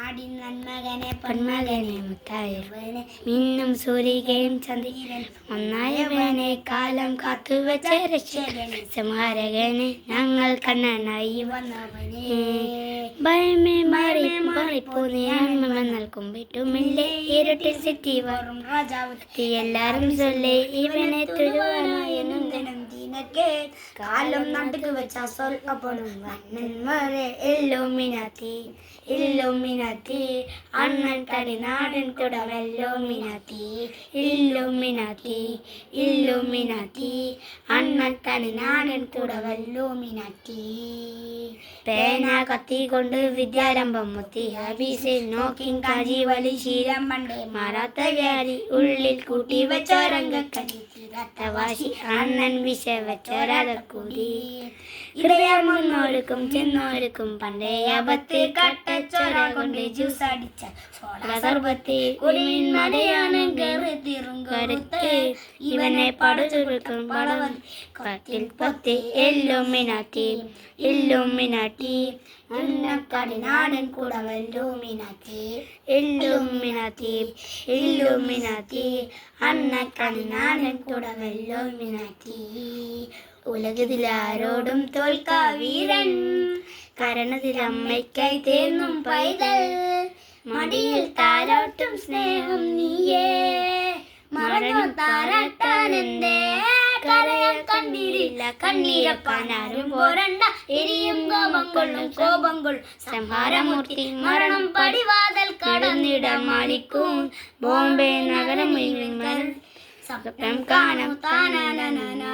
നാടിൻ നന്മകനെ പൊന്മകനെ മുത്തായവനെ മിന്നും സൂര്യകയും ചന്ദ്രൻ ഒന്നായവനെ കാലം കാത്തുവച്ച രക്ഷകനെ സംഹാരകനെ ഞങ്ങൾ കണ്ണനായി വന്നവനെ ഭയമേ മാറിപ്പോന്നെ ആത്മമെന്നാൽ കുമ്പിട്ടുമില്ലേ ഇരുട്ടിൽ സിറ്റി വരും രാജാവ് എല്ലാരും ചൊല്ലേ ഇവനെ തുരുവാനായ നന്ദനം ദിനക്കെ കാലം നടുക്ക് വെച്ച സ്വൽപ്പപ്പെടും വരെ ഇല്ലുമിനാത്തി അണ്ണൻ തടി നാടൻ ഇല്ലുമിനാത്തി അണ്ണൻ തടി നാടൻ തുടവല്ലോമിനാത്തി പേന കത്തി കൊണ്ട് വിദ്യാരംഭം മുത്തി ഹബീസിൽ നോക്കിൻ കാജി വലി ശീലം പണ്ടേ മാറാത്ത വ്യാധി ഉള്ളിൽ കൂട്ടി വെച്ചോരംഗക്കടി തീരാത്ത വാശി അണ്ണൻ വിഷ വെച്ചോരകൂടി ഹൃദയം മുന്നോർക്കും ചെന്നോർക്കും പണ്ടേ അബത്ത് കട്ടച്ചോര കൊണ്ട് ജ്യൂസ് അടിച്ച സർബത്ത് മലയാണ് കറുത്ത് ഇവനെ പടുചുരുക്കും പടവൻ കത്തിൽ പത്ത് ഇല്ലുമിനാറ്റി അന്നക്കാടി നാടൻ ഇല്ലുമിനാത്തി അന്നക്കാടി നാടൻ കൂടവല്ലോമിനാറ്റി ഉലകത്തിൽ ആരോടും തോൽക്കാ വീരൻ കരണത്തിൽ അമ്മയ്ക്കായി തേന്നും പൈതൽ മടിയിൽ താരാട്ടും സ്നേഹം നീയേ മറന്നു താരാട്ടാനെന്തേ കരയാൻ കണ്ണീരില്ല കണ്ണീരപ്പാനാരും പോരണ്ട എരിയും കോപം കൊള്ളും സംഹാരമൂർത്തി മരണം പടിവാതൽ കടന്നിടമാലിക്കും ബോംബെ നഗരം സ്വപ്നം കാണാം താനാ